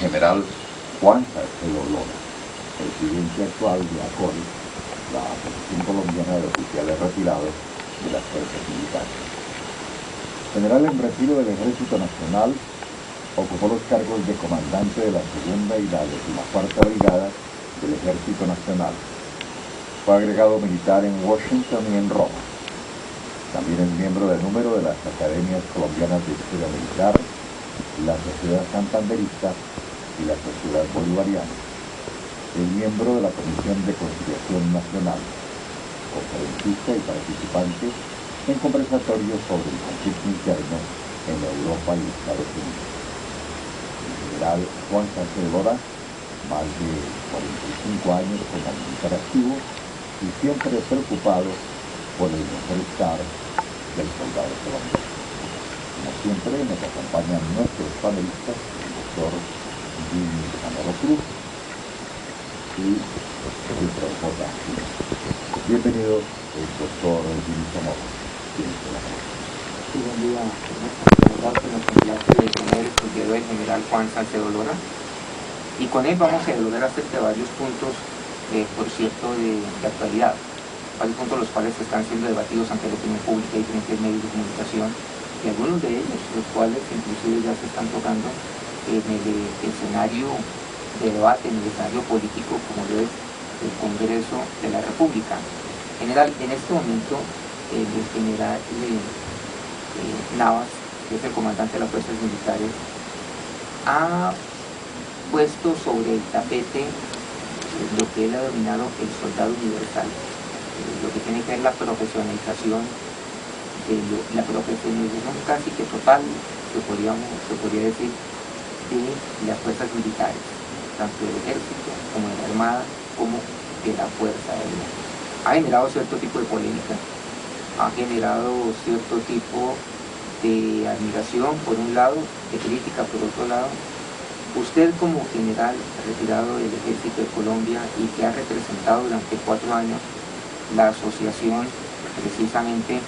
general Juan Salcedo Lora, presidente actual de ACORI, la Asociación Colombiana de Oficiales Retirados de las Fuerzas Militares. General en retiro del Ejército Nacional, ocupó los cargos de comandante de la segunda y la 14ª Brigada del Ejército Nacional. Fue agregado militar en Washington y en Roma. También es miembro del número de las Academias Colombianas de Historia Militar, la Sociedad Santanderista y la Sociedad Bolivariana. Es miembro de la Comisión de Conciliación Nacional, conferencista y participante en conversatorios sobre el conflicto interno en Europa y Estados Unidos. El general Juan Salcedo Lora, más de 45 años como militar activo y siempre preocupado por el mejor estar del soldado colombiano. Como siempre, nos acompañan nuestros panelistas, el doctor Jimmy Zamora Cruz y el profesor Ángel. Bienvenido, el doctor Jimmy Zamora. Sí, buen día. Nos complace de tener el día de hoy el general Juan Salcedo Lora. Y con él vamos a lograr acerca de varios puntos, por cierto, de actualidad. Varios puntos los cuales están siendo debatidos ante la opinión pública y diferentes medios de comunicación, y algunos de ellos, los cuales inclusive ya se están tocando en el escenario de debate, en el escenario político, como lo es el Congreso de la República. General, en este momento, el general Navas, que es el comandante de las fuerzas militares, ha puesto sobre el tapete lo que él ha denominado el soldado universal, lo que tiene que ver la profesionalización, la profesionalización casi que total, se podría decir, de las fuerzas militares, tanto del ejército como de la armada, como de la fuerza aérea. Ha generado cierto tipo de polémica, ha generado cierto tipo de admiración por un lado, de crítica por otro lado. Usted, como general retirado del Ejército de Colombia y que ha representado durante 4 años la asociación precisamente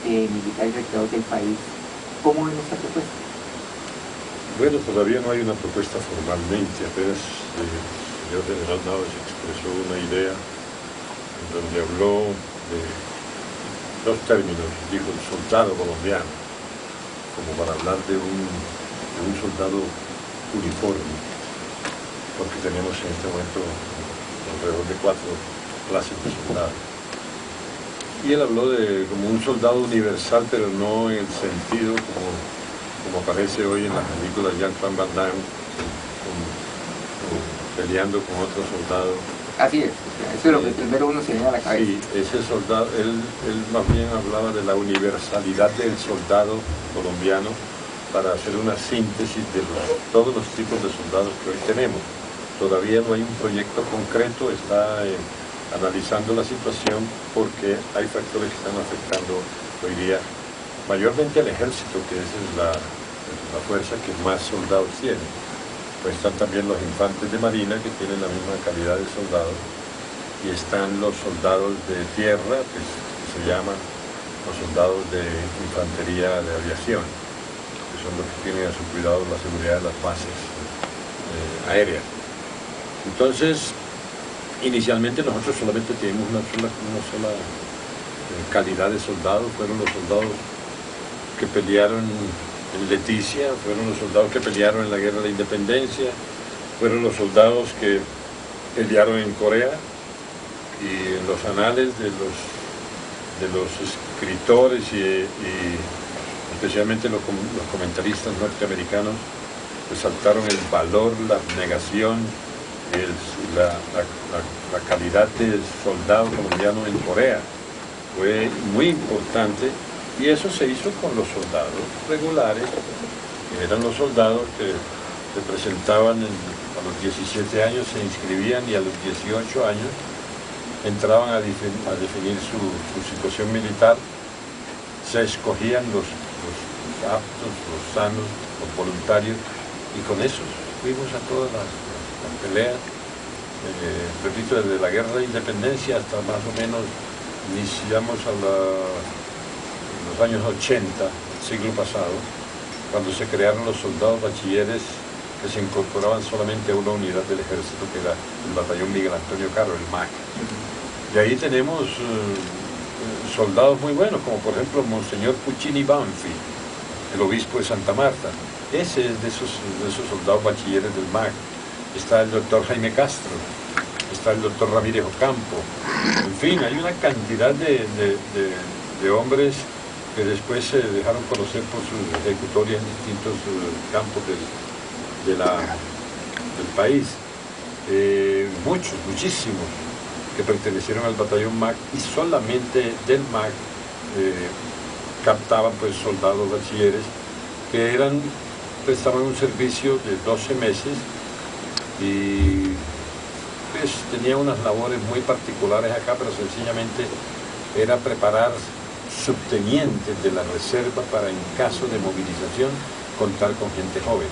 de militares retirados del país, ¿cómo ven esta propuesta? Bueno, todavía no hay una propuesta formalmente, apenas el señor general Navas expresó una idea en donde habló de 2 términos, dijo el soldado colombiano, como para hablar de un soldado uniforme, porque tenemos en este momento alrededor de 4 clases de soldados. Y él habló de como un soldado universal, pero no en el sentido como aparece hoy en las películas de Jean-Claude Van Damme, peleando con otro soldado. Así es, eso es lo que primero uno se viene a la cabeza. Sí, ese soldado, él más bien hablaba de la universalidad del soldado colombiano para hacer una síntesis de todos los tipos de soldados que hoy tenemos. Todavía no hay un proyecto concreto, está analizando la situación porque hay factores que están afectando hoy día, mayormente al ejército, que es la fuerza que más soldados tiene. Pues están también los infantes de marina, que tienen la misma calidad de soldados, y están los soldados de tierra, que se llaman los soldados de infantería de aviación, que son los que tienen a su cuidado la seguridad de las bases aéreas. Entonces, inicialmente nosotros solamente teníamos una sola calidad de soldados. Fueron los soldados que pelearon en Leticia, fueron los soldados que pelearon en la Guerra de la Independencia, fueron los soldados que pelearon en Corea, y en los anales de los escritores y especialmente los comentaristas norteamericanos resaltaron el valor, la abnegación, la calidad del soldado colombiano en Corea. Fue muy importante, y eso se hizo con los soldados regulares, que eran los soldados que se presentaban a los 17 años, se inscribían, y a los 18 años entraban a definir su situación militar. Se escogían los aptos, los sanos, los voluntarios, y con eso fuimos a todas las peleas, repito, desde la Guerra de la Independencia hasta más o menos iniciamos los años 80, siglo pasado, cuando se crearon los soldados bachilleres que se incorporaban solamente a una unidad del ejército, que era el batallón Miguel Antonio Caro, el MAC. Y ahí tenemos soldados muy buenos, como por ejemplo Monseñor Puccini Banfi, el obispo de Santa Marta. Ese es de esos soldados bachilleres del MAC. Está el doctor Jaime Castro, está el doctor Ramírez Ocampo. En fin, hay una cantidad de hombres que después se dejaron conocer por su ejecutoria en distintos campos del país. Muchísimos que pertenecieron al batallón MAC, y solamente del MAC captaban pues soldados bachilleres que prestaban un servicio de 12 meses y pues tenían unas labores muy particulares acá, pero sencillamente era preparar subtenientes de la reserva para, en caso de movilización, contar con gente joven.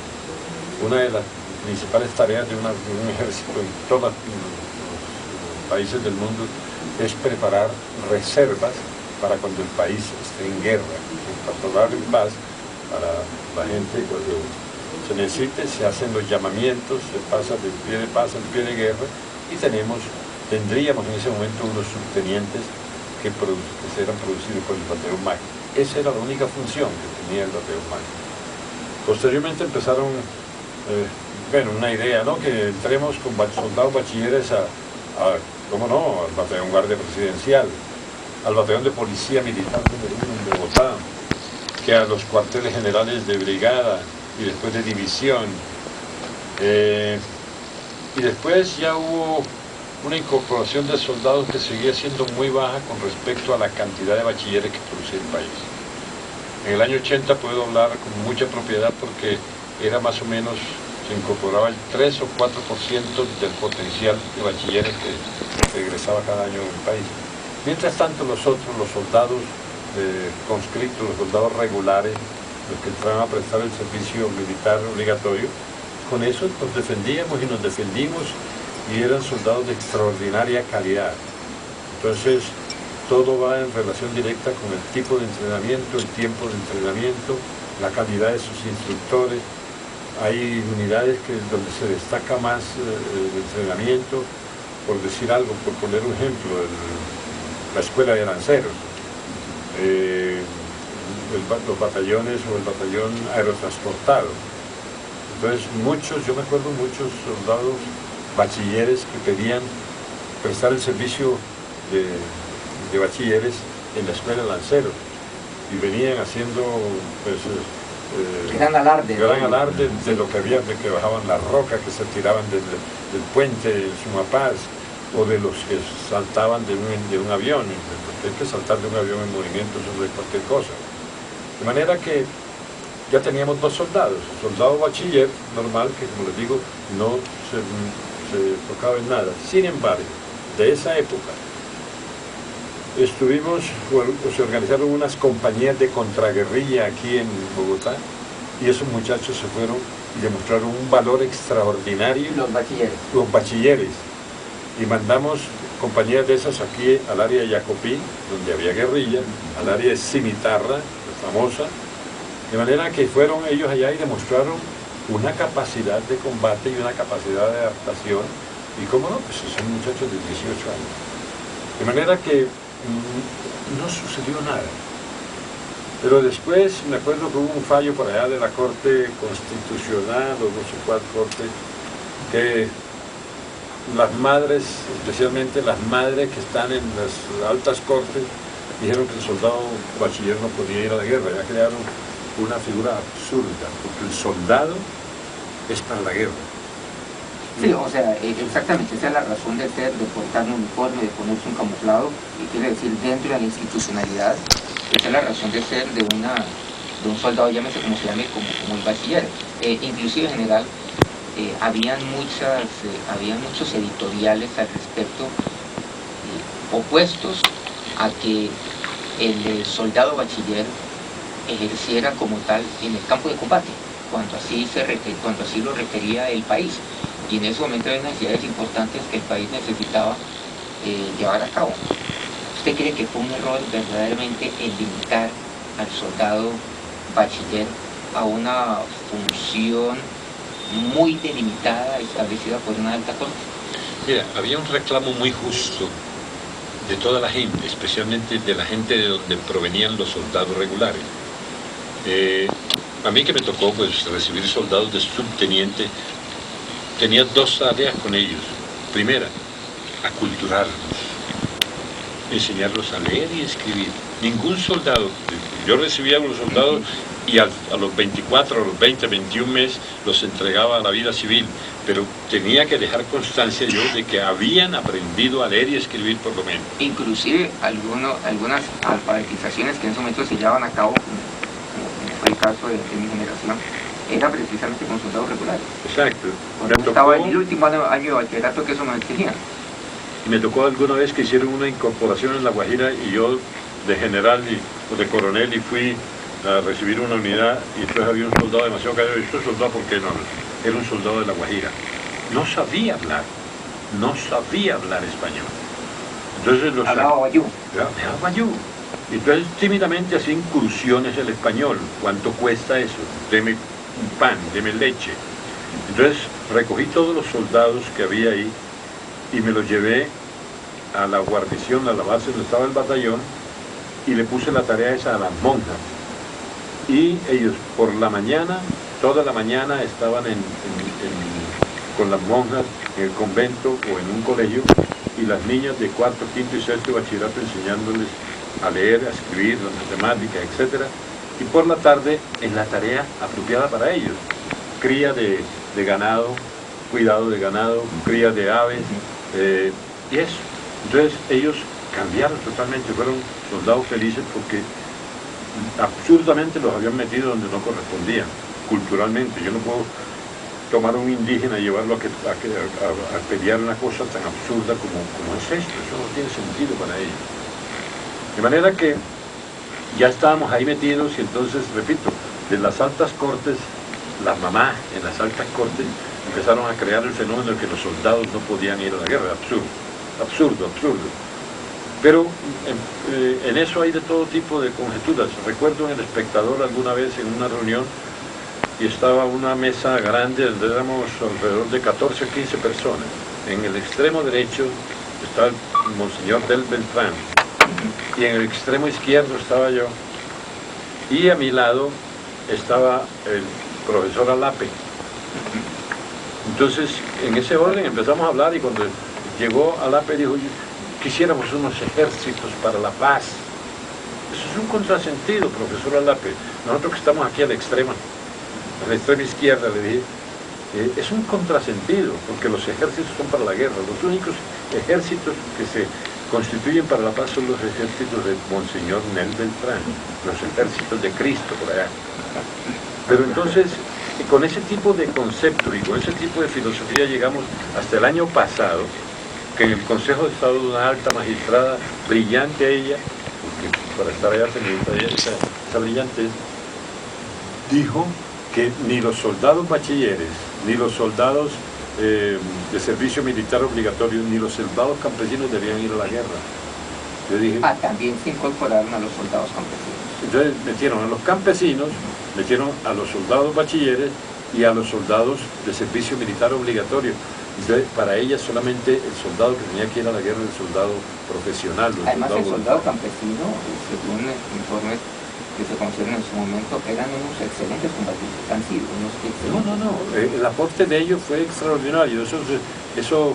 Una de las principales tareas de un ejército en todos los países del mundo es preparar reservas para cuando el país esté en guerra, para en paz, para la gente cuando se necesite, se hacen los llamamientos, se pasa del pie de paz al pie de guerra, y tendríamos en ese momento unos subtenientes que eran producidos por el batallón MAC. Esa era la única función que tenía el batallón MAC. Posteriormente empezaron, una idea, ¿no?, que entremos con soldados bachilleres ¿cómo no?, al batallón guardia presidencial, al batallón de policía militar número 1 en Bogotá, que a los cuarteles generales de brigada y después de división. Y después ya hubo una incorporación de soldados que seguía siendo muy baja con respecto a la cantidad de bachilleres que producía el país. En el año 80 puedo hablar con mucha propiedad porque era más o menos, se incorporaba el 3 o 4% del potencial de bachilleres que egresaba cada año en el país. Mientras tanto los soldados conscriptos, los soldados regulares, los que entraban a prestar el servicio militar obligatorio, con eso nos defendíamos y nos defendimos, y eran soldados de extraordinaria calidad. Entonces, todo va en relación directa con el tipo de entrenamiento, el tiempo de entrenamiento, la calidad de sus instructores. Hay unidades donde se destaca más el entrenamiento, por decir algo, por poner un ejemplo, la escuela de lanceros, los batallones o el batallón aerotransportado. Entonces yo me acuerdo muchos soldados bachilleres que pedían prestar el servicio de bachilleres en la escuela de lanceros, y venían haciendo pues, gran alarde de lo que había, de que bajaban la roca, que se tiraban del puente de Sumapaz, o de los que saltaban de un avión. Hay que saltar de un avión en movimiento sobre cualquier cosa. De manera que ya teníamos dos soldados, soldado bachiller normal, que como les digo, no se tocaba en nada. Sin embargo, de esa época, se organizaron unas compañías de contraguerrilla aquí en Bogotá, y esos muchachos se fueron y demostraron un valor extraordinario. Los bachilleres. Y mandamos compañías de esas aquí al área de Yacopí, donde había guerrilla, al área de Cimitarra, la famosa, de manera que fueron ellos allá y demostraron una capacidad de combate y una capacidad de adaptación, y cómo no, pues son muchachos de 18 años. De manera que no sucedió nada. Pero después me acuerdo que hubo un fallo por allá de la Corte Constitucional, o no sé cuál corte, que las madres, especialmente las madres que están en las altas cortes, dijeron que el soldado bachiller no podía ir a la guerra. Ya crearon una figura absurda, porque el soldado es para la guerra. Sí, o sea, exactamente, esa es la razón de ser, de portar un uniforme, de ponerse un camuflado, y quiere decir, dentro de la institucionalidad, esa es la razón de ser de un soldado, llámese como se llame, como el bachiller. Inclusive, en general, habían muchos editoriales al respecto, opuestos a que el soldado bachiller ejerciera como tal en el campo de combate, cuando así lo requería el país. Y en ese momento hay necesidades importantes que el país necesitaba llevar a cabo. ¿Usted cree que fue un error verdaderamente el limitar al soldado bachiller a una función muy delimitada, establecida por una alta corte? Mira, había un reclamo muy justo de toda la gente, especialmente de la gente de donde provenían los soldados regulares. A mí que me tocó pues recibir soldados de subteniente, tenía dos tareas con ellos. Primera, aculturarlos, enseñarlos a leer y escribir. Ningún soldado, yo recibía a los soldados y a los 24, a los 20, 21 meses los entregaba a la vida civil, pero tenía que dejar constancia yo de que habían aprendido a leer y escribir por lo menos. Inclusive algunas alfabetizaciones que en ese momento se llevaban a cabo, como fue el caso de mi generación, era precisamente con soldados regulares. Exacto. Cuando estaba en el último año de bachillerato que eso nos exigían. Me tocó alguna vez que hicieron una incorporación en La Guajira y yo de general o de coronel y fui a recibir una unidad y después había un soldado demasiado callado y ¿este soldado por qué no? Era un soldado de La Guajira. No sabía hablar español. Entonces hablaba guayú. Hablaba guayú. Entonces tímidamente hacía incursiones en el español. ¿Cuánto cuesta eso? Deme un pan, deme leche. Entonces recogí todos los soldados que había ahí y me los llevé a la guarnición, a la base donde estaba el batallón, y le puse la tarea esa a las monjas. Y ellos por la mañana, toda la mañana estaban con las monjas en el convento o en un colegio, y las niñas de cuarto, quinto y sexto de bachillerato enseñándoles a leer, a escribir, las matemáticas, etc. Y por la tarde en la tarea apropiada para ellos, cría de ganado, cuidado de ganado, cría de aves, y eso. Entonces ellos cambiaron totalmente, fueron soldados felices porque absurdamente los habían metido donde no correspondían, culturalmente. Yo no puedo tomar a un indígena y llevarlo a pelear una cosa tan absurda como es esto. Eso no tiene sentido para ellos. De manera que ya estábamos ahí metidos y entonces, repito, de las altas cortes, las mamás en las altas cortes empezaron a crear el fenómeno de que los soldados no podían ir a la guerra. Absurdo. Pero en eso hay de todo tipo de conjeturas. Recuerdo en El Espectador alguna vez en una reunión y estaba una mesa grande donde éramos alrededor de 14 o 15 personas. En el extremo derecho estaba el Monseñor del Beltrán y en el extremo izquierdo estaba yo y a mi lado estaba el profesor Alape. Entonces en ese orden empezamos a hablar y cuando llegó Alape dijo: quisiéramos unos ejércitos para la paz. Eso es un contrasentido, profesor Alape. Nosotros que estamos aquí a la extrema izquierda, le dije, es un contrasentido, porque los ejércitos son para la guerra. Los únicos ejércitos que se constituyen para la paz son los ejércitos de Monseñor Nel Beltrán, los ejércitos de Cristo por allá. Pero entonces, con ese tipo de conceptos y con ese tipo de filosofía llegamos hasta el año pasado, que en el Consejo de Estado de una alta magistrada, brillante ella, porque para estar allá se necesita esa brillantez, dijo que ni los soldados bachilleres, ni los soldados de servicio militar obligatorio, ni los soldados campesinos debían ir a la guerra. Yo dije, también se incorporaron a los soldados campesinos. Entonces metieron a los campesinos, metieron a los soldados bachilleres y a los soldados de servicio militar obligatorio. Entonces, para ella solamente el soldado que tenía que ir a la guerra era el soldado profesional. Además, el soldado campesino, según informes que se conocieron en su momento, eran unos excelentes combatientes, han sido unos excelentes. El aporte de ellos fue extraordinario. Eso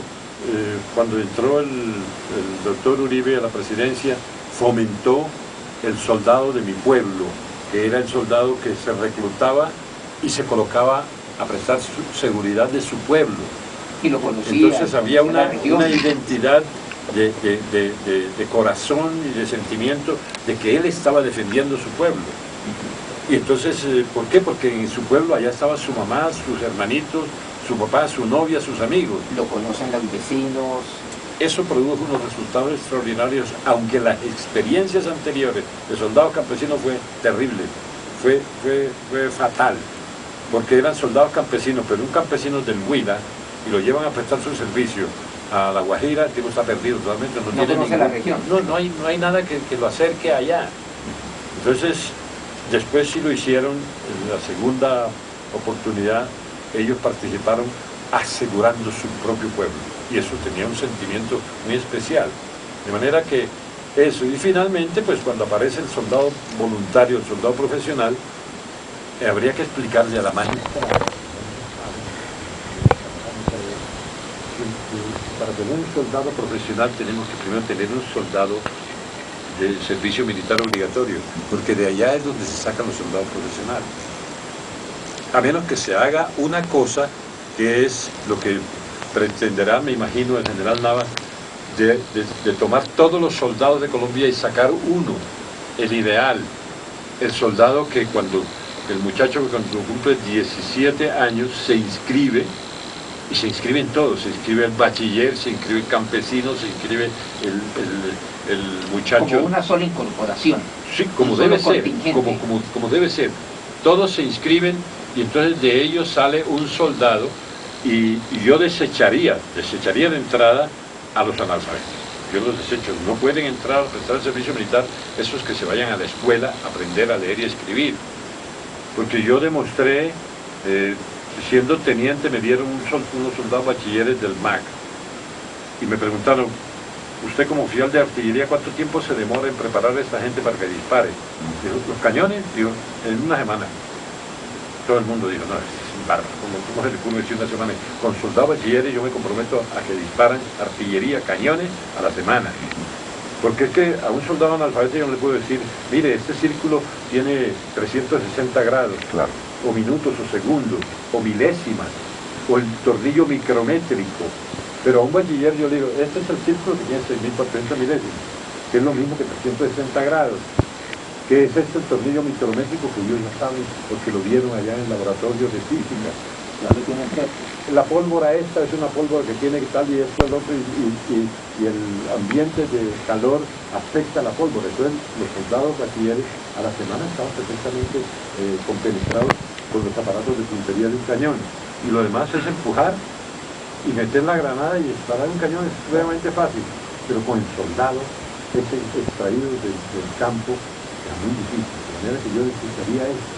cuando entró el doctor Uribe a la presidencia, fomentó el soldado de mi pueblo, que era el soldado que se reclutaba y se colocaba a prestar seguridad de su pueblo. Y lo conocía. Entonces había una identidad de corazón y de sentimiento de que él estaba defendiendo su pueblo. Y entonces, ¿por qué? Porque en su pueblo allá estaba su mamá, sus hermanitos, su papá, su novia, sus amigos. Lo conocen los vecinos. Eso produjo unos resultados extraordinarios, aunque las experiencias anteriores de soldados campesinos fue terrible, fue fatal, porque eran soldados campesinos, pero un campesino del Huila, y lo llevan a prestar su servicio a La Guajira, el tipo está perdido totalmente, no tiene conoce la región. No hay nada que lo acerque allá. Entonces, después sí lo hicieron, en la segunda oportunidad, ellos participaron asegurando su propio pueblo, y eso tenía un sentimiento muy especial, de manera que eso, y finalmente pues cuando aparece el soldado voluntario, el soldado profesional, habría que explicarle a la magistrada. Para tener un soldado profesional tenemos que primero tener un soldado de servicio militar obligatorio, porque de allá es donde se sacan los soldados profesionales. A menos que se haga una cosa que es lo que pretenderá, me imagino, el general Navas, de tomar todos los soldados de Colombia y sacar uno, el ideal, el soldado que cuando el muchacho que cuando cumple 17 años se inscribe, y se inscriben todos, se inscribe el bachiller, se inscribe el campesino, se inscribe el muchacho. Como una sola incorporación. Sí, como debe ser, como debe ser. Todos se inscriben y entonces de ellos sale un soldado y yo desecharía de entrada a los analfabetos. Yo los desecho, no pueden entrar a prestar el servicio militar esos que se vayan a la escuela a aprender a leer y escribir. Porque yo demostré, siendo teniente, me dieron unos soldados bachilleres del MAC y me preguntaron, usted como oficial de artillería, ¿cuánto tiempo se demora en preparar a esta gente para que dispare? Dijo, los cañones, digo, en una semana. Todo el mundo dijo, no, es bárbaro, ¿cómo se le ocurre decir una semana? Con soldados bachilleres yo me comprometo a que disparan artillería, cañones a la semana. Porque es que a un soldado analfabeto yo no le puedo decir, mire, este círculo tiene 360 grados, Claro. o minutos, o segundos, o milésimas, o el tornillo micrométrico. Pero a un bachiller yo le digo, este es el círculo que tiene 6.400 milésimas, que es lo mismo que 360 grados. ¿Qué es este el tornillo micrométrico? Que ellos ya saben, porque lo vieron allá en el laboratorio de física. La pólvora esta es una pólvora que tiene tal y esto el otro, y el ambiente de calor afecta a la pólvora. Entonces los soldados bachilleres a la semana estaban perfectamente compenetrados con los aparatos de puntería de un cañón. Y lo demás es empujar y meter la granada y disparar un cañón, es realmente fácil. Pero con el soldado, ese extraído del campo, era muy difícil. De manera que yo necesitaría eso.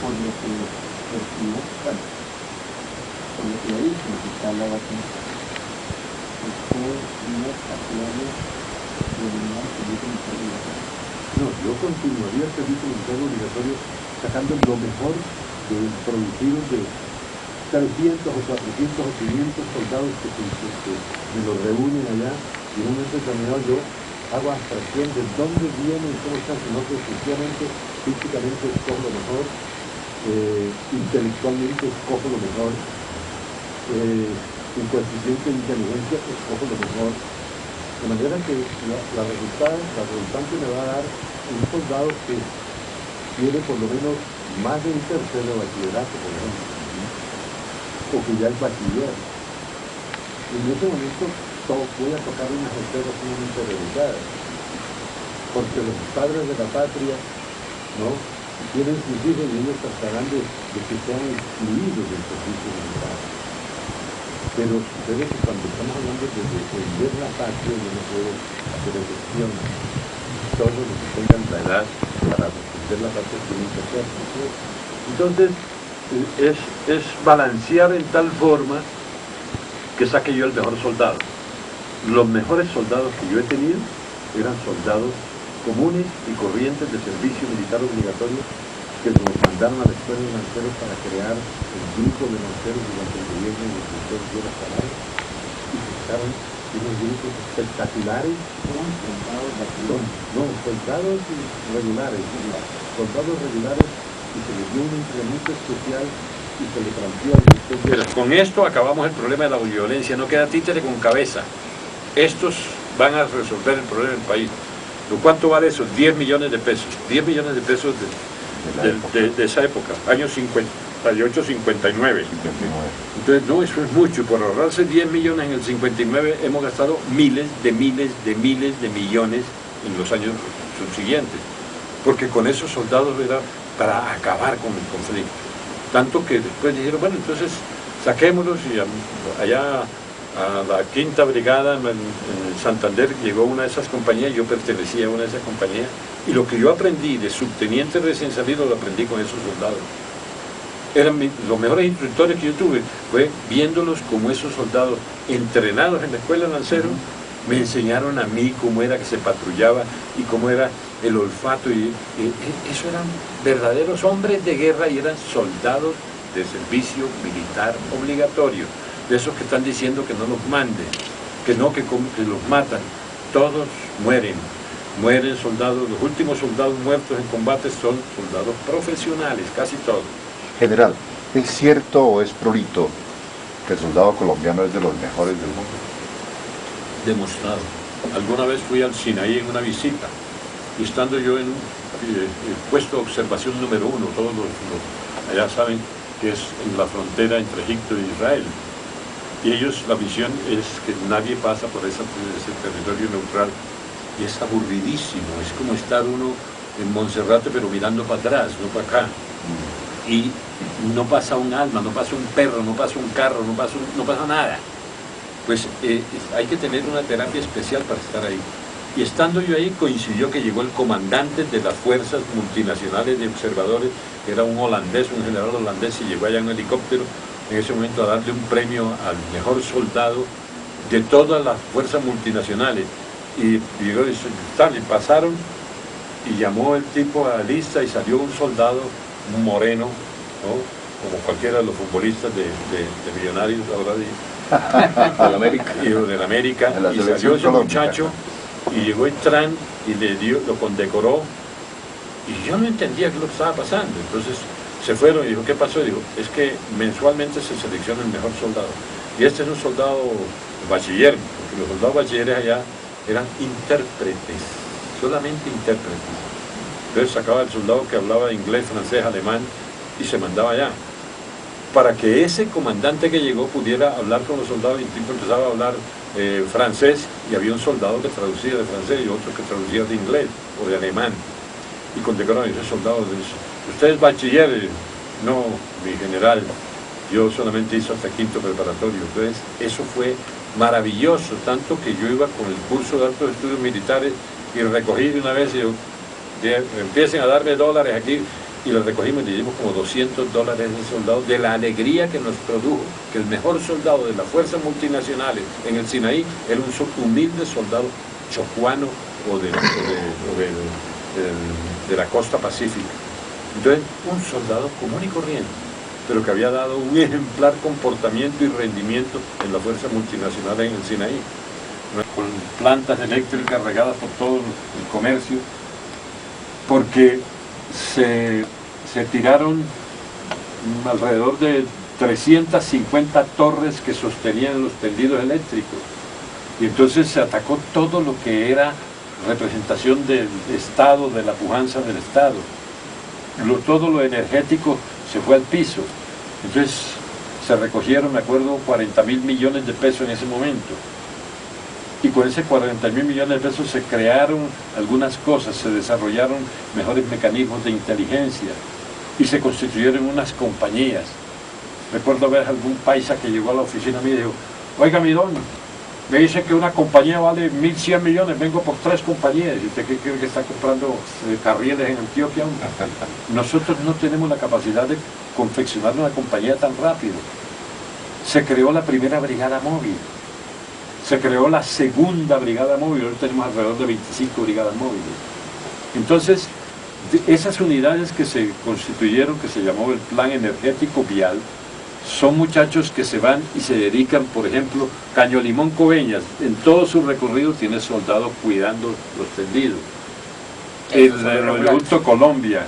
Por lo que percibo, por lo que le dije, que está hablando aquí, usted no es partidario de eliminar el servicio militar obligatorio. No, yo continuaría el servicio militar obligatorio sacando lo mejor de producidos de 300 o 400 o 500 soldados que me los reúnen allá, y en un momento determinado yo hago abstracción de dónde vienen y cómo están, sino que sencillamente, físicamente escojo lo mejor, intelectualmente escojo lo mejor, en coeficiente de inteligencia escojo lo mejor, de manera que la resultante me va a dar un soldado que tiene por lo menos más de un tercero de bachillerato, por ejemplo, o que ya es bachiller. En ese momento voy a tocar unas esferas sumamente delicadas, porque los padres de la patria, ¿no?, tienen sus hijos y ellos tratarán de que sean excluidos del servicio militar. Pero sucede que cuando estamos hablando de defender la patria, yo no puedo hacer excepción. Todos los que tengan la edad para defender la patria tienen que hacerlo. Entonces, es balancear en tal forma que saque yo el mejor soldado. Los mejores soldados que yo he tenido eran soldados comunes y corrientes de servicio militar obligatorio que nos mandaron a la escuela de lanceros para crear el grupo de lanceros durante el gobierno del doctor Díaz Canales, y se sacaron unos grupos espectaculares. Soldados regulares, y se les dio un entrenamiento especial y se le planteó al director. Pero con esto acabamos el problema de la violencia, no queda títere con cabeza. Estos van a resolver el problema del país. ¿Cuánto vale eso? 10 millones de pesos. 10 millones de pesos de esa época, años 58, 59. Entonces, no, eso es mucho. Por ahorrarse 10 millones en el 59, hemos gastado miles de millones en los años subsiguientes. Porque con esos soldados era para acabar con el conflicto. Tanto que después dijeron, bueno, entonces saquémoslos, y allá a la 5ª Brigada en Santander llegó una de esas compañías, yo pertenecía a una de esas compañías, y lo que yo aprendí de subteniente recién salido lo aprendí con esos soldados. los mejores instructores que yo tuve, fue viéndolos como esos soldados entrenados en la escuela de lanceros, me enseñaron a mí cómo era que se patrullaba y cómo era el olfato, y eso eran verdaderos hombres de guerra y eran soldados de servicio militar obligatorio, de esos que están diciendo que no los manden, que no, que los matan. Todos mueren soldados, los últimos soldados muertos en combate son soldados profesionales, casi todos. General, ¿es cierto o es prurito que el soldado colombiano es de los mejores del mundo? Demostrado. Alguna vez fui al Sinaí en una visita, y estando yo en el puesto de observación número 1, todos allá saben que es en la frontera entre Egipto e Israel, y ellos, la visión es que nadie pasa por ese territorio neutral, y es aburridísimo, es como estar uno en Monserrate pero mirando para atrás, no para acá, y no pasa un alma, no pasa un perro, no pasa un carro, no pasa nada. Pues hay que tener una terapia especial para estar ahí. Y estando yo ahí, coincidió que llegó el comandante de las fuerzas multinacionales de observadores, que era un holandés, un general holandés, y llegó allá en un helicóptero en ese momento a darle un premio al mejor soldado de todas las fuerzas multinacionales. Y llegó y pasaron, y llamó el tipo a la lista, y salió un soldado, un moreno, ¿no? Como cualquiera de los futbolistas de Millonarios ahora de América, y salió ese muchacho, y llegó el Tran y lo condecoró, y yo no entendía qué es lo que estaba pasando. Entonces se fueron y dijo, ¿qué pasó? Y dijo, es que mensualmente se selecciona el mejor soldado, y este es un soldado bachiller, porque los soldados bachilleres allá eran intérpretes, solamente intérpretes. Entonces sacaba el soldado que hablaba inglés, francés, alemán, y se mandaba allá, para que ese comandante que llegó pudiera hablar con los soldados, y el tipo empezaba a hablar francés, y había un soldado que traducía de francés y otro que traducía de inglés o de alemán, y condecoraron a ese soldado. ¿Usted es bachiller? No, mi general, yo solamente hice hasta quinto preparatorio. Entonces eso fue maravilloso, tanto que yo iba con el curso de altos estudios militares y recogí de una vez, y yo, empiecen a darme dólares aquí, y le recogimos y le dimos como $200 a ese soldado, de la alegría que nos produjo que el mejor soldado de las fuerzas multinacionales en el Sinaí era un humilde soldado chocuano o de la costa pacífica. Entonces, un soldado común y corriente, pero que había dado un ejemplar comportamiento y rendimiento en la fuerza multinacional en el Sinaí, con plantas eléctricas regadas por todo el comercio, porque se tiraron alrededor de 350 torres que sostenían los tendidos eléctricos, y entonces se atacó todo lo que era representación del Estado, de la pujanza del Estado. Todo lo energético se fue al piso. Entonces se recogieron, me acuerdo, 40.000 millones de pesos en ese momento, y con ese 40.000 millones de pesos se crearon algunas cosas, se desarrollaron mejores mecanismos de inteligencia y se constituyeron unas compañías. Recuerdo ver algún paisa que llegó a la oficina mía y dijo, oiga, mi don, me dice que una compañía vale 1.100 millones, vengo por 3 compañías, ¿y usted qué cree que está comprando carriles en Antioquia? Nosotros no tenemos la capacidad de confeccionar una compañía tan rápido. Se creó la primera brigada móvil, se creó la segunda brigada móvil, hoy tenemos alrededor de 25 brigadas móviles. Entonces, esas unidades que se constituyeron, que se llamó el Plan Energético Vial, son muchachos que se van y se dedican, por ejemplo, Caño Limón Coveñas, en todo su recorrido tiene soldados cuidando los tendidos. El oleoducto Colombia,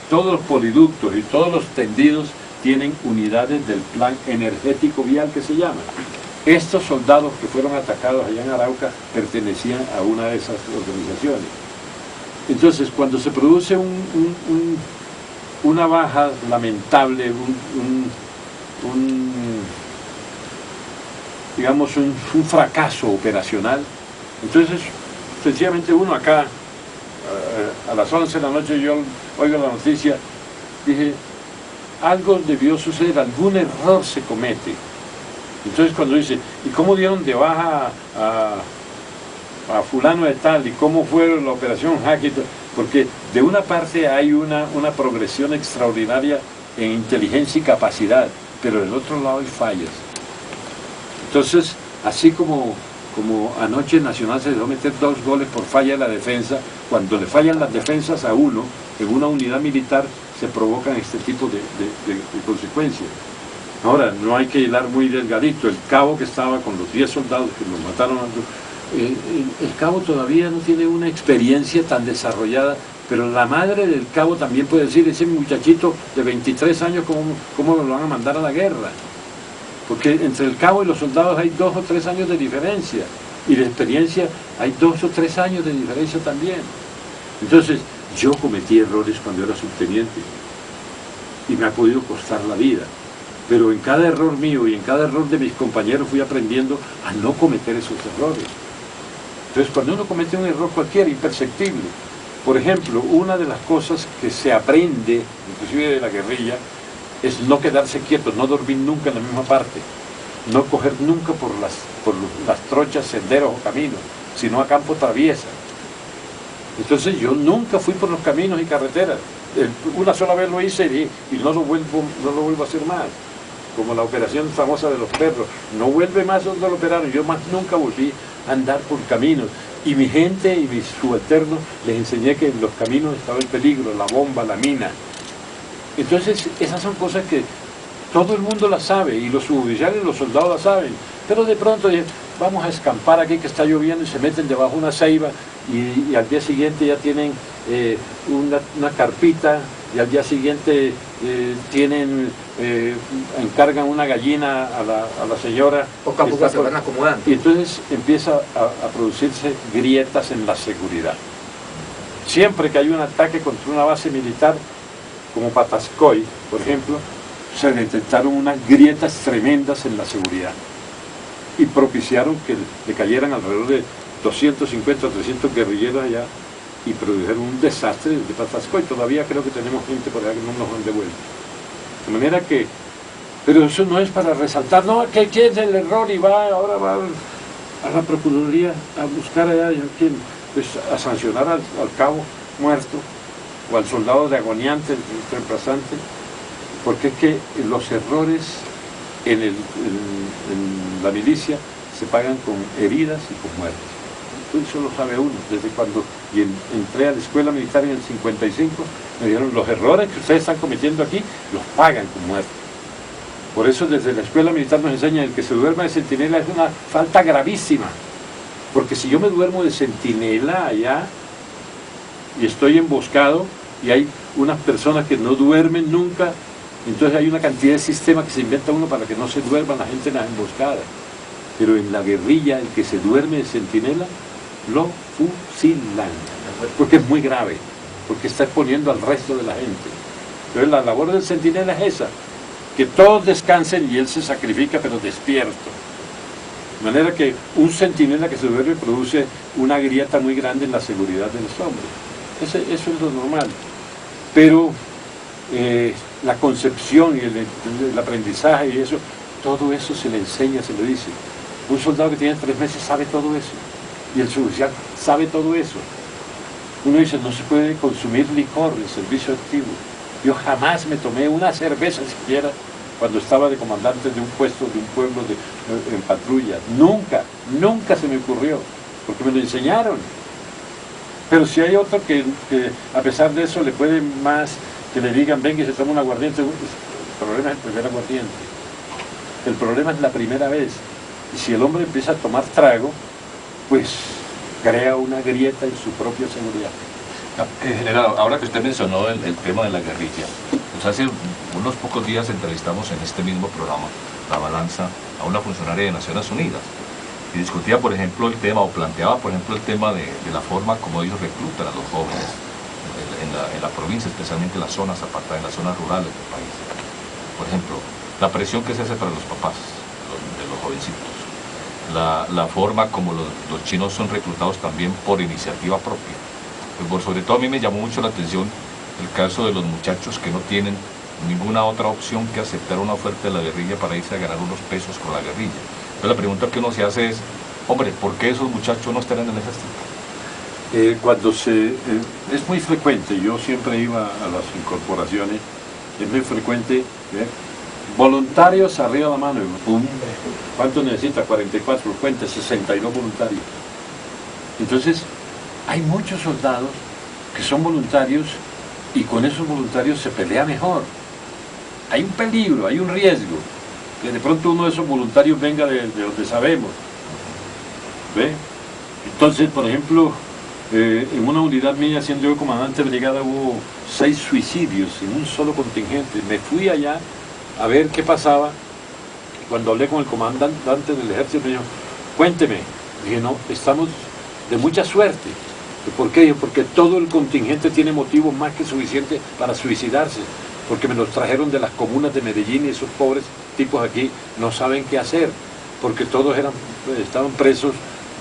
todos los poliductos y todos los tendidos tienen unidades del Plan Energético Vial que se llama. Estos soldados que fueron atacados allá en Arauca pertenecían a una de esas organizaciones. Entonces, cuando se produce una baja lamentable, digamos un fracaso operacional, entonces sencillamente uno acá, a las 11 de la noche yo oigo la noticia, dije, algo debió suceder, algún error se comete. Entonces cuando dice, ¿y cómo dieron de baja a fulano de tal? ¿Y cómo fue la operación Jaque? Porque de una parte hay una progresión extraordinaria en inteligencia y capacidad, pero del otro lado hay fallas. Entonces, así como anoche Nacional se dejó meter 2 goles por falla de la defensa, cuando le fallan las defensas a uno, en una unidad militar, se provocan este tipo de consecuencias. Ahora, no hay que hilar muy delgadito. El cabo que estaba con los 10 soldados que nos mataron, el cabo todavía no tiene una experiencia tan desarrollada, pero la madre del cabo también puede decir, ese muchachito de 23 años, ¿cómo lo van a mandar a la guerra? Porque entre el cabo y los soldados hay 2 o 3 años de diferencia, y de experiencia hay 2 o 3 años de diferencia también. Entonces, yo cometí errores cuando era subteniente, y me ha podido costar la vida. Pero en cada error mío y en cada error de mis compañeros fui aprendiendo a no cometer esos errores. Entonces, cuando uno comete un error cualquiera, imperceptible, por ejemplo, una de las cosas que se aprende, inclusive de la guerrilla, es no quedarse quieto, no dormir nunca en la misma parte, no coger nunca por las trochas, senderos o caminos, sino a campo traviesa. Entonces yo nunca fui por los caminos y carreteras. Una sola vez lo hice y no lo vuelvo a hacer más. Como la operación famosa de los perros. No vuelve más donde lo operaron. Yo más nunca volví a andar por caminos. Y mi gente y mis subalternos les enseñé que en los caminos estaba el peligro, la bomba, la mina. Entonces esas son cosas que todo el mundo las sabe, y los suboficiales y los soldados las saben. Pero de pronto vamos a escampar aquí que está lloviendo, y se meten debajo de una ceiba, y al día siguiente ya tienen una carpita, y al día siguiente encargan una gallina a la señora. Poco a poco se van acomodando. Y entonces empieza a producirse grietas en la seguridad. Siempre que hay un ataque contra una base militar, como Patascoy, por ejemplo, se detectaron unas grietas tremendas en la seguridad y propiciaron que le cayeran alrededor de 250 o 300 guerrilleros allá y produjeron un desastre de Patascoy. Todavía creo que tenemos gente por allá que no nos han devuelto. De manera que, pero eso no es para resaltar, no, que es el error y ahora va a la Procuraduría a buscar allá pues, a sancionar al cabo muerto o al soldado de agoniante, el reemplazante, porque es que los errores en la milicia se pagan con heridas y con muertes. Eso lo sabe uno. Desde cuando entré a la escuela militar en el 55, me dijeron, los errores que ustedes están cometiendo aquí, los pagan con muerte. Por eso desde la escuela militar nos enseñan el que se duerma de centinela es una falta gravísima. Porque si yo me duermo de centinela allá, y estoy emboscado, y hay unas personas que no duermen nunca, entonces hay una cantidad de sistemas que se inventa uno para que no se duerma la gente en las emboscadas. Pero en la guerrilla, el que se duerme de centinela, lo fusilan, porque es muy grave, porque está exponiendo al resto de la gente. Entonces la labor del centinela es esa, que todos descansen y él se sacrifica pero despierto. De manera que un centinela que se duerme produce una grieta muy grande en la seguridad de los hombres. Eso es lo normal. Pero la concepción y el aprendizaje y eso, todo eso se le enseña, se le dice. Un soldado que tiene 3 meses sabe todo eso, y el suboficial sabe todo eso. Uno dice, no se puede consumir licor en servicio activo. Yo jamás me tomé una cerveza siquiera cuando estaba de comandante de un puesto, de un pueblo en patrulla. Nunca se me ocurrió, porque me lo enseñaron. Pero si hay otro que a pesar de eso le puede más, que le digan, venga y se toma un aguardiente, el problema es el primer aguardiente. El problema es la primera vez. Y si el hombre empieza a tomar trago, pues crea una grieta en su propia seguridad. General, ahora que usted mencionó el tema de la guerrilla, pues hace unos pocos días entrevistamos en este mismo programa, La Balanza, a una funcionaria de Naciones Unidas, y discutía, por ejemplo, el tema, o planteaba, por ejemplo, el tema de la forma como ellos reclutan a los jóvenes en la provincia, especialmente en las zonas apartadas, en las zonas rurales del país. Por ejemplo, la presión que se hace para los papás de los jovencitos, la forma como los chinos son reclutados también por iniciativa propia. Pues sobre todo a mí me llamó mucho la atención el caso de los muchachos que no tienen ninguna otra opción que aceptar una oferta de la guerrilla para irse a ganar unos pesos con la guerrilla. Entonces la pregunta que uno se hace es, hombre, ¿por qué esos muchachos no están en el ejército? Es muy frecuente, yo siempre iba a las incorporaciones es muy frecuente ver voluntarios arriba de la mano, ¡pum! ¿Cuánto necesita? 44, cuente, 62 voluntarios. Entonces, hay muchos soldados que son voluntarios y con esos voluntarios se pelea mejor. Hay un peligro, hay un riesgo, que de pronto uno de esos voluntarios venga de donde sabemos. ¿Ve? Entonces, por ejemplo, en una unidad mía, siendo yo comandante de brigada, hubo 6 suicidios en un solo contingente. Me fui allá a ver qué pasaba. Cuando hablé con el comandante del ejército, me dijo, cuénteme. Dije, no, estamos de mucha suerte. ¿Por qué? Porque todo el contingente tiene motivos más que suficientes para suicidarse. Porque me los trajeron de las comunas de Medellín y esos pobres tipos aquí no saben qué hacer. Porque todos estaban presos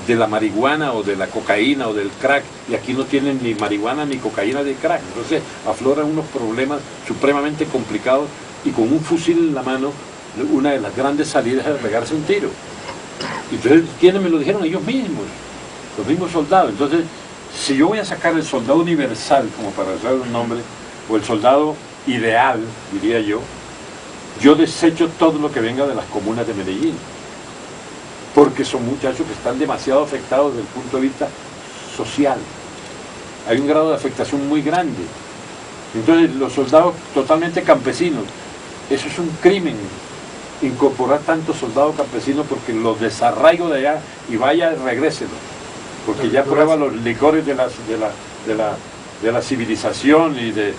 de la marihuana o de la cocaína o del crack, y aquí no tienen ni marihuana ni cocaína ni crack. Entonces afloran unos problemas supremamente complicados, y con un fusil en la mano, una de las grandes salidas era pegarse un tiro. Entonces, ¿quiénes me lo dijeron? Ellos mismos, los mismos soldados. Entonces, si yo voy a sacar el soldado universal, como para usar un nombre, o el soldado ideal, diría yo desecho todo lo que venga de las comunas de Medellín, porque son muchachos que están demasiado afectados desde el punto de vista social. Hay un grado de afectación muy grande. Entonces, los soldados totalmente campesinos, eso es un crimen, incorporar tantos soldados campesinos, porque los desarraigo de allá y vaya, regréselo, porque ya prueba los licores de la civilización y de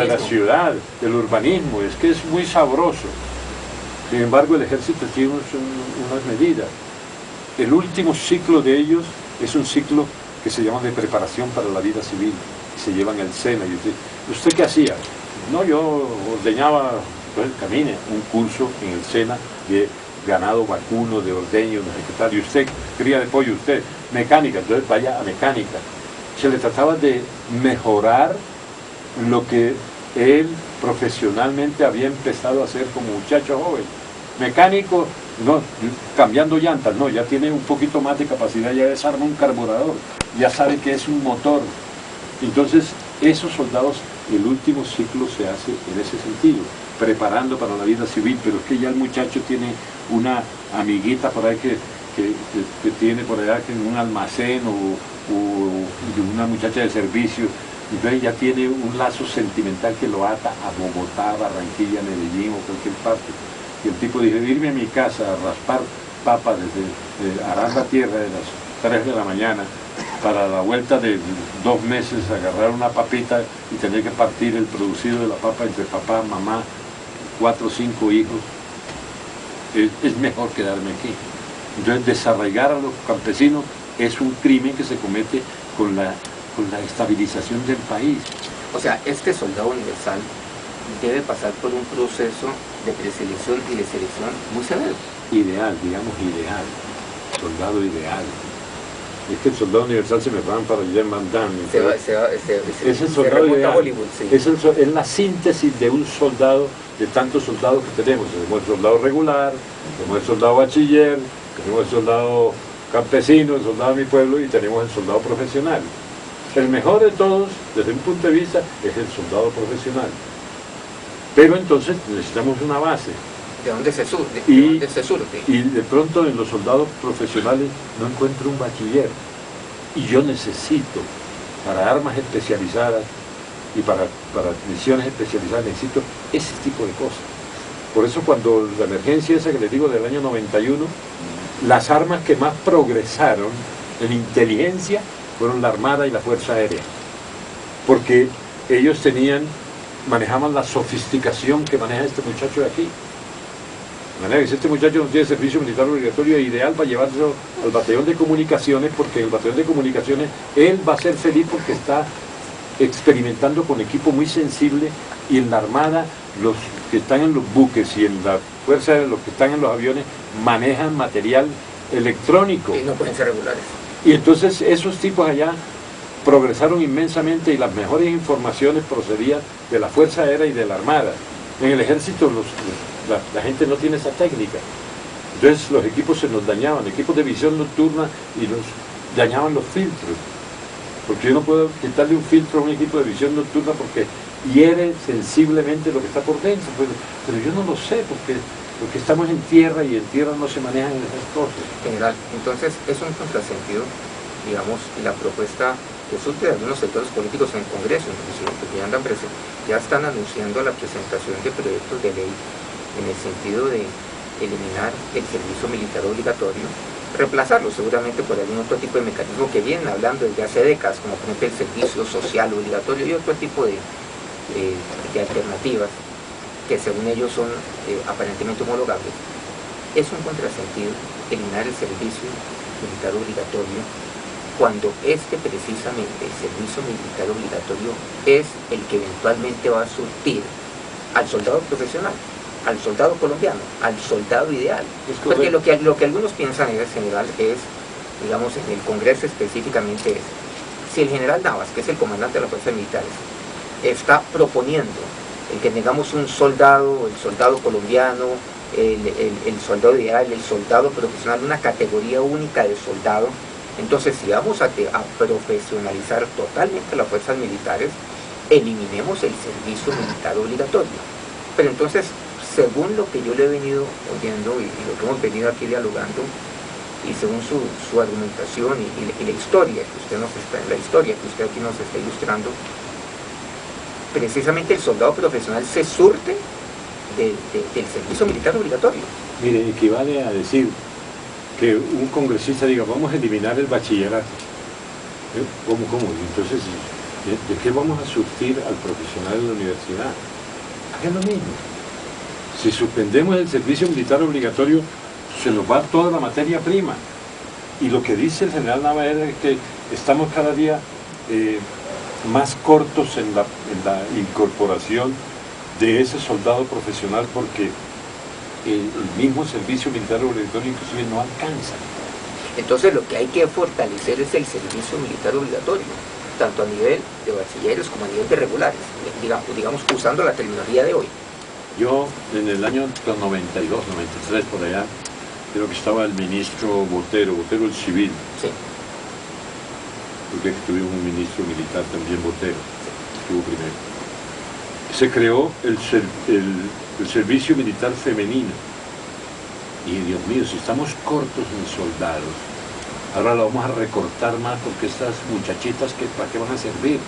la ciudad, del urbanismo. Es que es muy sabroso. Sin embargo, el ejército tiene unas medidas. El último ciclo de ellos es un ciclo que se llama de preparación para la vida civil. Se llevan el SENA. Y ¿usted qué hacía? No, yo ordeñaba, pues camine, un curso en el SENA de ganado vacuno, de ordeño, no sé qué tal. Y usted, cría de pollo, usted, mecánica, entonces vaya a mecánica. Se le trataba de mejorar lo que él profesionalmente había empezado a hacer como muchacho joven. Mecánico, no, cambiando llantas, no, ya tiene un poquito más de capacidad, ya desarma un carburador, ya sabe que es un motor. Entonces, esos soldados, el último ciclo se hace en ese sentido, preparando para la vida civil, pero es que ya el muchacho tiene una amiguita por ahí que tiene por allá en un almacén o una muchacha de servicio. Entonces ya tiene un lazo sentimental que lo ata a Bogotá, Barranquilla, Medellín o cualquier parte. Y el tipo dice, irme a mi casa a raspar papa desde arar la tierra de las 3 de la mañana para la vuelta de 2 meses agarrar una papita y tener que partir el producido de la papa entre papá, mamá, 4 o 5 hijos. Es mejor quedarme aquí. Entonces desarraigar a los campesinos es un crimen que se comete con la estabilización del país. O sea, este soldado universal debe pasar por un proceso de preselección y de selección muy severo. Ideal, digamos ideal, soldado ideal. Es que el soldado universal se me van para Jean Van Damme. Es el soldado ideal. Hollywood, sí. Es la síntesis de un soldado, de tantos soldados que tenemos. Tenemos el soldado regular, tenemos el soldado bachiller, tenemos el soldado campesino, el soldado de mi pueblo, y tenemos el soldado profesional. El mejor de todos, desde un punto de vista, es el soldado profesional. Pero entonces necesitamos una base. ¿De dónde se surte? Y de pronto en los soldados profesionales no encuentro un bachiller. Y yo necesito, para armas especializadas y para misiones especializadas, necesito ese tipo de cosas. Por eso cuando la emergencia esa que les digo del año 91, las armas que más progresaron en inteligencia fueron la Armada y la Fuerza Aérea. Porque ellos manejaban la sofisticación que maneja este muchacho de aquí. De manera que si este muchacho no tiene servicio militar obligatorio, es ideal para llevarlo al batallón de comunicaciones, porque en el batallón de comunicaciones él va a ser feliz porque está experimentando con equipo muy sensible, y en la Armada los que están en los buques y en la Fuerza Aérea, los que están en los aviones, manejan material electrónico. Y no pueden ser regulares. Y entonces esos tipos allá progresaron inmensamente, y las mejores informaciones procedían de la Fuerza Aérea y de la Armada. En el Ejército la gente no tiene esa técnica. Entonces los equipos se nos dañaban, equipos de visión nocturna, y nos dañaban los filtros. Porque yo no puedo quitarle un filtro a un equipo de visión nocturna porque hiere sensiblemente lo que está por dentro, pero yo no lo sé porque estamos en tierra y en tierra no se manejan esas cosas. General, entonces es un contrasentido, digamos, la propuesta que surge de algunos sectores políticos en el Congreso, inclusive, que ya están anunciando la presentación de proyectos de ley en el sentido de eliminar el servicio militar obligatorio, reemplazarlo seguramente por algún otro tipo de mecanismo que vienen hablando desde hace décadas, como por ejemplo el servicio social obligatorio y otro tipo de alternativas que según ellos son aparentemente homologables. Es un contrasentido eliminar el servicio militar obligatorio cuando precisamente el servicio militar obligatorio es el que eventualmente va a surtir al soldado profesional, al soldado colombiano, al soldado ideal. Porque lo que algunos piensan en general es, digamos, en el Congreso específicamente es, si el general Navas, que es el comandante de las fuerzas militares, está proponiendo el que tengamos un soldado, el soldado colombiano, el soldado ideal, el soldado profesional, una categoría única de soldado, entonces si vamos a profesionalizar totalmente las fuerzas militares, eliminemos el servicio militar obligatorio. Pero entonces, según lo que yo le he venido oyendo y lo que hemos venido aquí dialogando, y según su argumentación y la historia que usted aquí nos está ilustrando, precisamente el soldado profesional se surte del servicio militar obligatorio. Mire, equivale a decir que un congresista diga, vamos a eliminar el bachillerato. ¿Cómo? Entonces, ¿de qué vamos a surtir al profesional de la universidad? Hagan lo mismo. Si suspendemos el servicio militar obligatorio, se nos va toda la materia prima. Y lo que dice el general Nava es que estamos cada día más cortos en la incorporación de ese soldado profesional porque el mismo servicio militar obligatorio inclusive no alcanza. Entonces lo que hay que fortalecer es el servicio militar obligatorio, tanto a nivel de bachilleros como a nivel de regulares, digamos usando la terminología de hoy. Yo en el año 92, 93 por allá, creo que estaba el ministro Botero el civil. Sí. Porque tuvimos un ministro militar también, Botero, estuvo primero. Se creó el servicio militar femenino. Y Dios mío, si estamos cortos en soldados, ahora lo vamos a recortar más porque estas muchachitas, ¿para qué van a servir?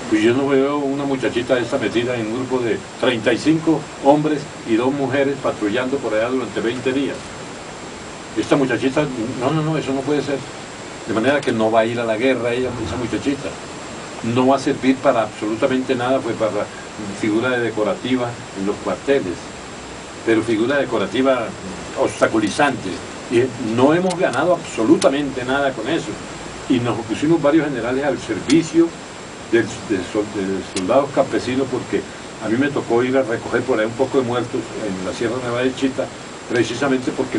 Pues yo no veo una muchachita esta metida en un grupo de 35 hombres y 2 mujeres patrullando por allá durante 20 días. Esta muchachita, no, eso no puede ser. De manera que no va a ir a la guerra esa muchachita. No va a servir para absolutamente nada, pues para figura decorativa en los cuarteles. Pero figura decorativa obstaculizante. Y no hemos ganado absolutamente nada con eso. Y nos pusimos varios generales al servicio de soldados campesinos porque a mí me tocó ir a recoger por ahí un poco de muertos en la Sierra Nevada de Chita, precisamente porque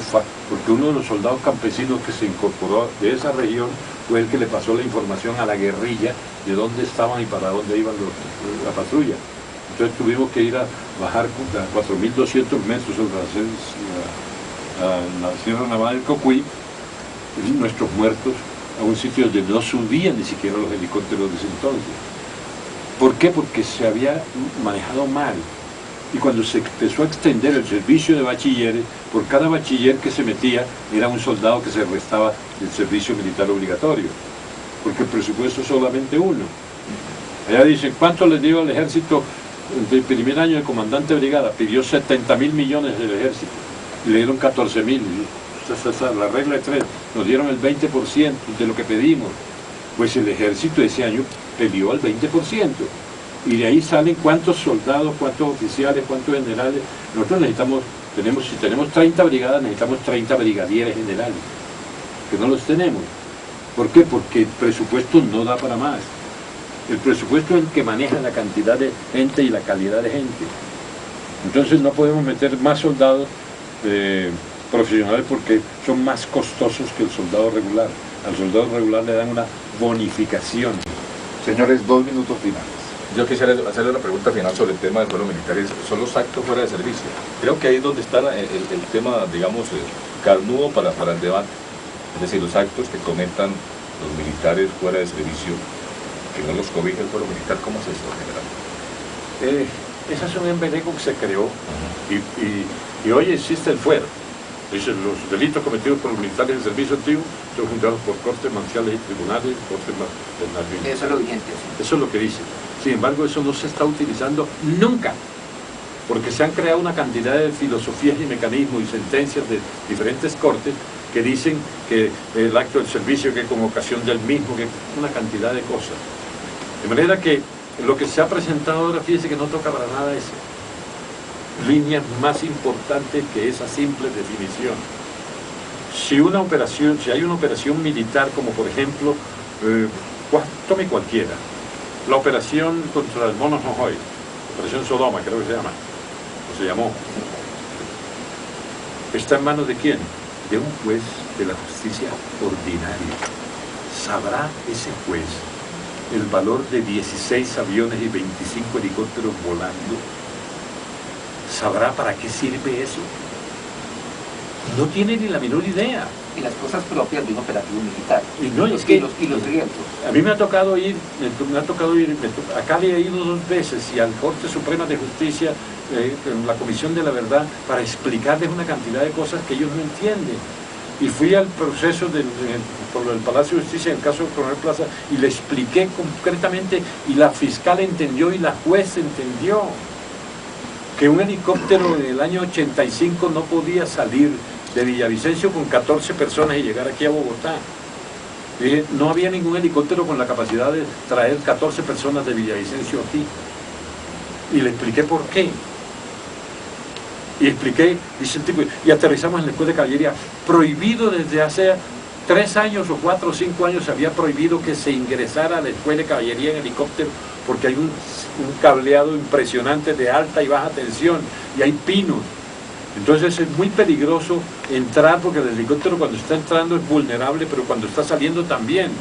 uno de los soldados campesinos que se incorporó de esa región fue el que le pasó la información a la guerrilla de dónde estaban y para dónde iban la patrulla. Entonces tuvimos que ir a bajar a 4.200 metros sobre la Sierra Nevada del Cocuy, nuestros muertos, a un sitio donde no subían ni siquiera los helicópteros de ese entonces. ¿Por qué? Porque se había manejado mal. Y cuando se empezó a extender el servicio de bachilleres, por cada bachiller que se metía era un soldado que se restaba del servicio militar obligatorio, porque el presupuesto es solamente uno. Allá dicen, ¿cuánto les dio al ejército del primer año de comandante de brigada? Pidió 70.000 millones del ejército, y le dieron 14.000. La regla de 3, nos dieron el 20% de lo que pedimos. Pues el ejército ese año pidió el 20%. Y de ahí salen cuántos soldados, cuántos oficiales, cuántos generales. Nosotros si tenemos 30 brigadas, necesitamos 30 brigadieres generales, que no los tenemos. ¿Por qué? Porque el presupuesto no da para más. El presupuesto es el que maneja la cantidad de gente y la calidad de gente. Entonces no podemos meter más soldados profesionales porque son más costosos que el soldado regular. Al soldado regular le dan una bonificación. Señores, 2 minutos finales. Yo quisiera hacerle una pregunta final sobre el tema del vuelo militar. Son los actos fuera de servicio. Creo que ahí es donde está el tema, digamos, carnudo para el debate. Es decir, los actos que comentan los militares fuera de servicio, que no los cobija el vuelo militar. ¿Cómo es esto, general? ese es un embeleco que se creó y hoy existe el fuero. Dicen, los delitos cometidos por los militares del servicio antiguo son juzgados por cortes marciales y tribunales, cortes penales. Eso es lo vigente. Sí. Eso es lo que dice. Sin embargo, eso no se está utilizando nunca, porque se han creado una cantidad de filosofías y mecanismos y sentencias de diferentes cortes que dicen que el acto del servicio, que con ocasión del mismo, que una cantidad de cosas. De manera que lo que se ha presentado ahora, fíjese que no toca para nada eso. Líneas más importantes que esa simple definición. Si hay una operación militar, como por ejemplo, tome cualquiera, la operación contra el Mono Jojoy, operación Sodoma, creo que se llama, o se llamó, ¿está en manos de quién? De un juez de la justicia ordinaria. ¿Sabrá ese juez el valor de 16 aviones y 25 helicópteros volando? ¿Sabrá para qué sirve eso? No tiene ni la menor idea. Y las cosas propias de un operativo militar. Y no, los es que, los riesgos. A mí me ha tocado ir, acá le he ido 2 veces y al Corte Suprema de Justicia, en la Comisión de la Verdad, para explicarles una cantidad de cosas que ellos no entienden. Y fui al proceso por el Palacio de Justicia en el caso de Coronel Plaza y le expliqué concretamente y la fiscal entendió y la juez entendió que un helicóptero en el año 85 no podía salir de Villavicencio con 14 personas y llegar aquí a Bogotá. No había ningún helicóptero con la capacidad de traer 14 personas de Villavicencio aquí. Y le expliqué por qué. Y expliqué, dice el tipo, y aterrizamos en la Escuela de Caballería. Prohibido desde hace 3 años o 4 o 5 años se había prohibido que se ingresara a la Escuela de Caballería en helicóptero porque hay un cableado impresionante de alta y baja tensión y hay pinos. Entonces es muy peligroso entrar porque el helicóptero cuando está entrando es vulnerable, pero cuando está saliendo también.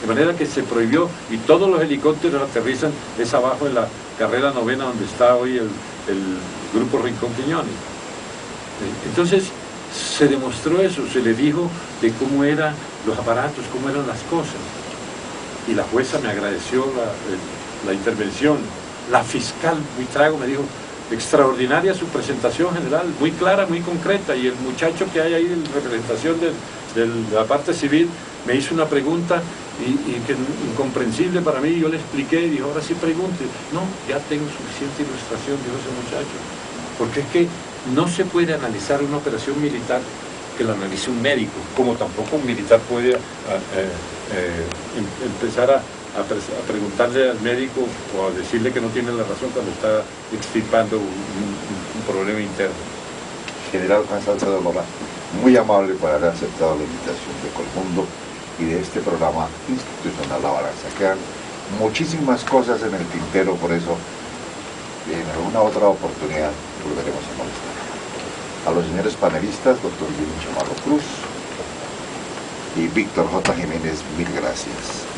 De manera que se prohibió y todos los helicópteros aterrizan es abajo en la carrera 9ª donde está hoy el grupo Rincón Quiñones. Entonces se demostró eso, se le dijo de cómo eran los aparatos, cómo eran las cosas. Y la jueza me agradeció la intervención. La fiscal, muy trago, me dijo, extraordinaria su presentación general, muy clara, muy concreta, y el muchacho que hay ahí en representación de la parte civil me hizo una pregunta y que incomprensible para mí, yo le expliqué y dijo, ahora sí pregunte. No, ya tengo suficiente ilustración, dijo ese muchacho, porque es que no se puede analizar una operación militar que la analice un médico, como tampoco un militar puede empezar a preguntarle al médico o a decirle que no tiene la razón cuando está extirpando un problema interno. General Juan Salcedo Lora, muy amable por haber aceptado la invitación de Colmundo y de este programa institucional La Balanza. Quedan muchísimas cosas en el tintero, por eso en alguna otra oportunidad volveremos a molestar. A los señores panelistas, doctor Jimmy Chamarro Cruz y Víctor J. Jiménez, mil gracias.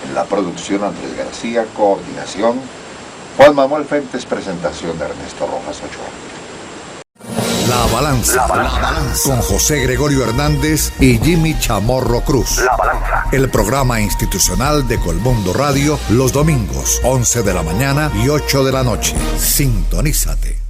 En la producción Andrés García, coordinación Juan Manuel Fuentes, presentación de Ernesto Rojas Ochoa. La Balanza. Con José Gregorio Hernández y Jimmy Chamorro Cruz. La Balanza. El programa institucional de Colmundo Radio los domingos, 11 de la mañana y 8 de la noche. Sintonízate.